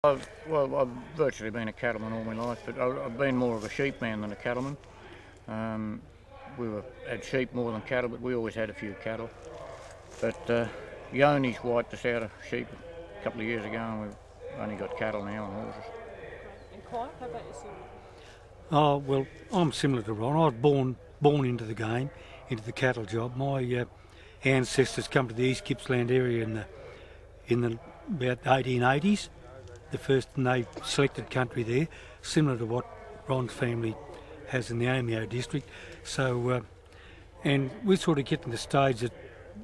I've virtually been a cattleman all my life, but I've been more of a sheep man than a cattleman. We had sheep more than cattle, but we always had a few cattle. But Yoni's wiped us out of sheep a couple of years ago, and we've only got cattle now and horses. And Clive, how about yourself? Oh, well, I'm similar to Ron. I was born into the game, into the cattle job. My ancestors come to the East Gippsland area in the about 1880s. The first, and they selected country there, similar to what Ron's family has in the Omeo district. So, and we're sort of getting to the stage that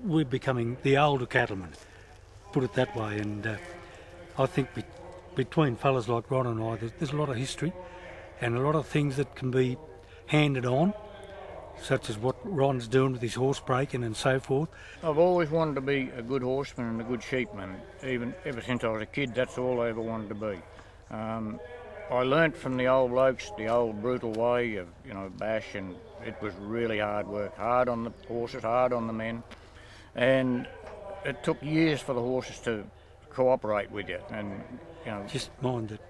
we're becoming the older cattlemen, put it that way. And I think between fellas like Ron and I, there's a lot of history and a lot of things that can be handed on, such as what Ron's doing with his horse breaking and so forth. I've always wanted to be a good horseman and a good sheepman. Even ever since I was a kid, that's all I ever wanted to be. I learnt from the old blokes the old brutal way of, bash, and it was really hard work. Hard on the horses, hard on the men. And it took years for the horses to cooperate with you. And, just mind it.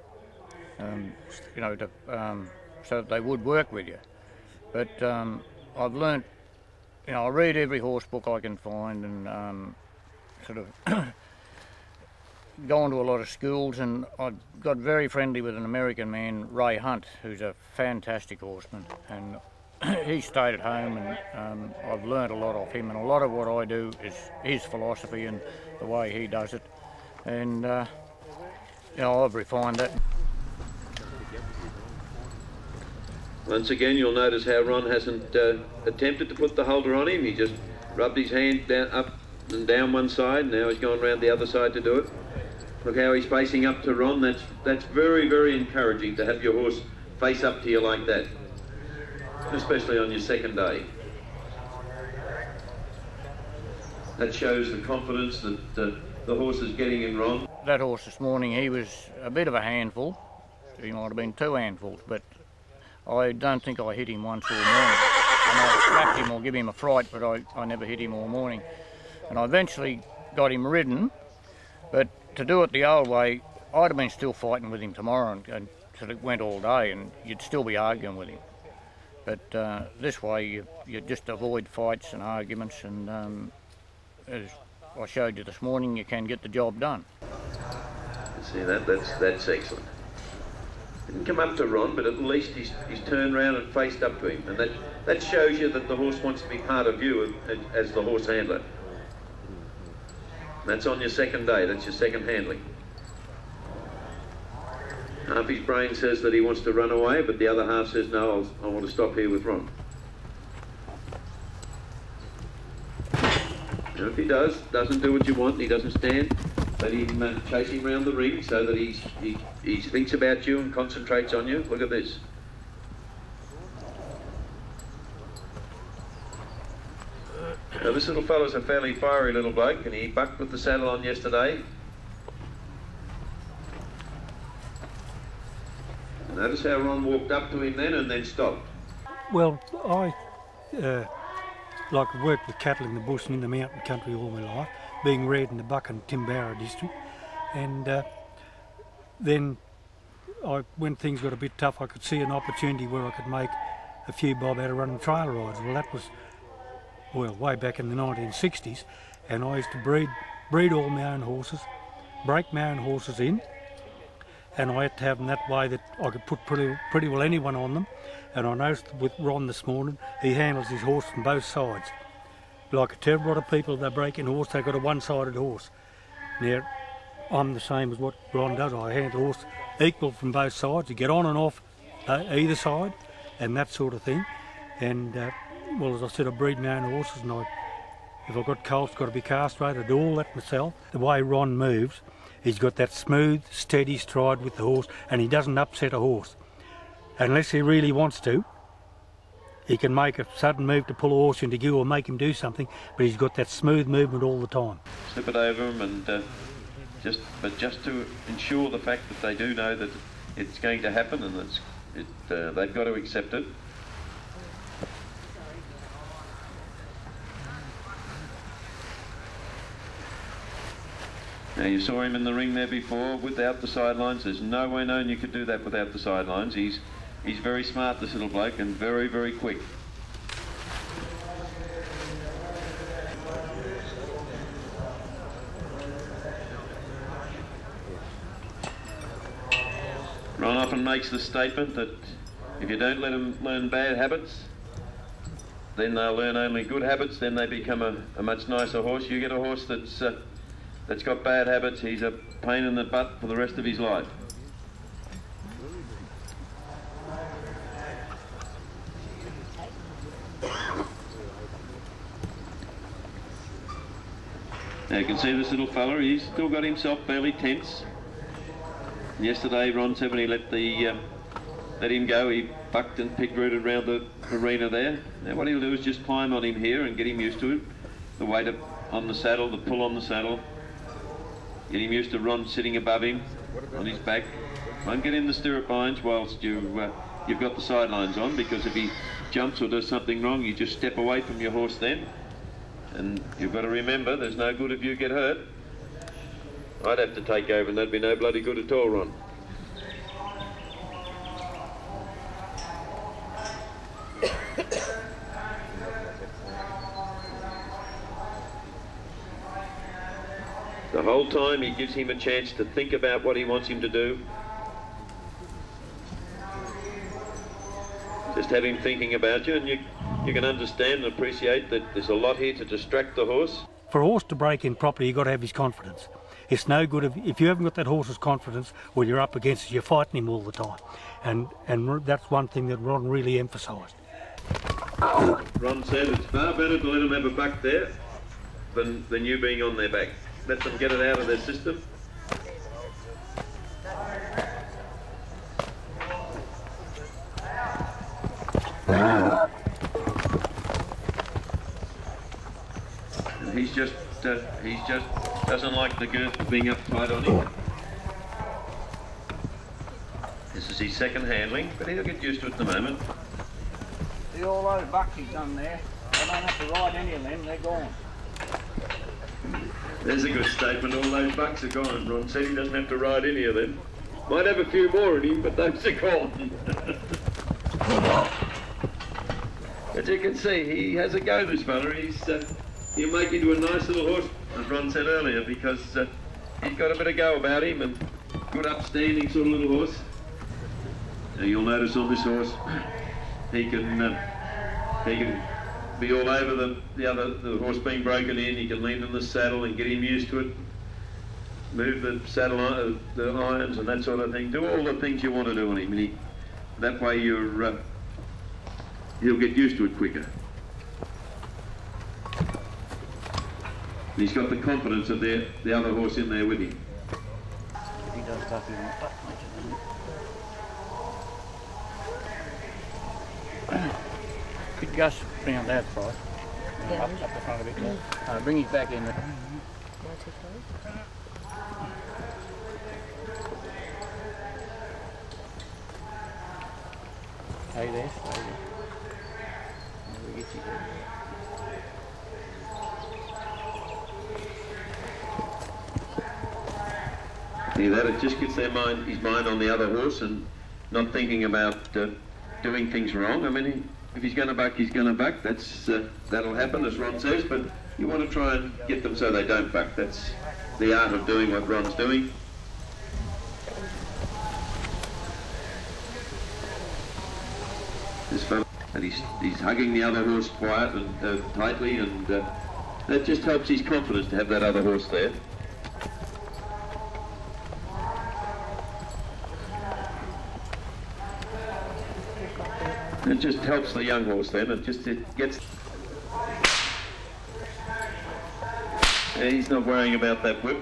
So that they would work with you. But I've learnt, I read every horse book I can find, and sort of gone to a lot of schools, and I got very friendly with an American man, Ray Hunt, who's a fantastic horseman, and he stayed at home, and I've learnt a lot off him, and a lot of what I do is his philosophy and the way he does it, and I've refined that. Once again, you'll notice how Ron hasn't attempted to put the halter on him. He just rubbed his hand down, up and down one side. Now he's gone round the other side to do it. Look how he's facing up to Ron. That's very, very encouraging to have your horse face up to you like that, especially on your second day. That shows the confidence that the horse is getting in Ron. That horse this morning, he was a bit of a handful. He might have been two handfuls, but I don't think I hit him once all morning. I might have slapped him or give him a fright, but I never hit him all morning. And I eventually got him ridden, but to do it the old way, I'd have been still fighting with him tomorrow, and so it went all day, and you'd still be arguing with him. But this way, you just avoid fights and arguments, and as I showed you this morning, you can get the job done. See that's excellent. Didn't come up to Ron, but at least he's turned round and faced up to him, and that shows you that the horse wants to be part of you as the horse handler. That's on your second day. That's your second handling. Half his brain says that he wants to run away, but the other half says no, I want to stop here with Ron. And if he doesn't do what you want, and he doesn't stand, let him chase him round the ring so that he thinks about you and concentrates on you. Look at this. Now this little fellow's a fairly fiery little bloke, and he bucked with the saddle on yesterday. Notice how Ron walked up to him then and then stopped. Well, I worked with cattle in the bush and in the mountain country all my life, being reared in the Buck and Timbara district, and then when things got a bit tough, I could see an opportunity where I could make a few bob out of running trailer rides. Well, that was way back in the 1960s, and I used to breed all my own horses, break my own horses in, and I had to have them that way that I could put pretty well anyone on them. And I noticed with Ron this morning, he handles his horse from both sides. Like a terrible lot of people, they break in a horse, they've got a one-sided horse. Now, I'm the same as what Ron does. I handle the horse equal from both sides. You get on and off either side, and that sort of thing. And, well, as I said, I breed my own horses, and if I've got colts, got to be castrated, I do all that myself. The way Ron moves, he's got that smooth, steady stride with the horse, and he doesn't upset a horse. Unless he really wants to, he can make a sudden move to pull a horse into gear or make him do something, but he's got that smooth movement all the time. Slip it over him, and just to ensure the fact that they do know that it's going to happen, and they've got to accept it. Now you saw him in the ring there before without the sidelines. There's no way known you could do that without the sidelines. He's very smart, this little bloke, and very, very quick. Ron often makes the statement that if you don't let them learn bad habits, then they'll learn only good habits, then they become a much nicer horse. You get a horse that's got bad habits, he's a pain in the butt for the rest of his life. Now you can see this little fella, he's still got himself fairly tense. Yesterday Ron said when he let him go, he bucked and pig-rooted around the arena there. Now what he'll do is just climb on him here and get him used to it. The weight on the saddle, the pull on the saddle. Get him used to Ron sitting above him on his back. Won't get in the stirrup irons whilst you've got the sidelines on, because if he jumps or does something wrong, you just step away from your horse then. And you've got to remember, there's no good if you get hurt. I'd have to take over and that'd be no bloody good at all, Ron. The whole time he gives him a chance to think about what he wants him to do. Just have him thinking about you, and you can understand and appreciate that there's a lot here to distract the horse. For a horse to break in properly, you've got to have his confidence. It's no good if you haven't got that horse's confidence, well, you're up against it, you're fighting him all the time. And that's one thing that Ron really emphasised. Ron said it's far better to let them have a buck there than you being on their back. Let them get it out of their system. And he just doesn't like the girth being uptight on him. This is his second handling, but he'll get used to it at the moment. See all those bucks he's done there? I don't have to ride any of them, they're gone. There's a good statement, all those bucks are gone. Ron said he doesn't have to ride any of them. Might have a few more in him, but those are gone. As you can see, he has a go, this fella. He'll make into a nice little horse, as Ron said earlier, because he's got a bit of go about him and good upstanding sort of little horse. Now you'll notice on this horse, he can be all over the horse being broken in. You can lean in the saddle and get him used to it. Move the saddle, the irons and that sort of thing. Do all the things you want to do on him. And that way he'll get used to it quicker. And he's got the confidence of the other horse in there with him. If he does stuff, he won't touch much of them. Could Gus bring on that side? Yeah. Up the front a bit more. Bring his back in there. Stay there, stay there. We'll get you there. See that? It just gets his mind on the other horse and not thinking about doing things wrong. I mean, if he's going to buck, he's going to buck. That'll happen, as Ron says, but you want to try and get them so they don't buck. That's the art of doing what Ron's doing. This fella, and he's hugging the other horse quiet and tightly, and that just helps his confidence to have that other horse there. It just helps the young horse then. It gets. He's not worrying about that whip.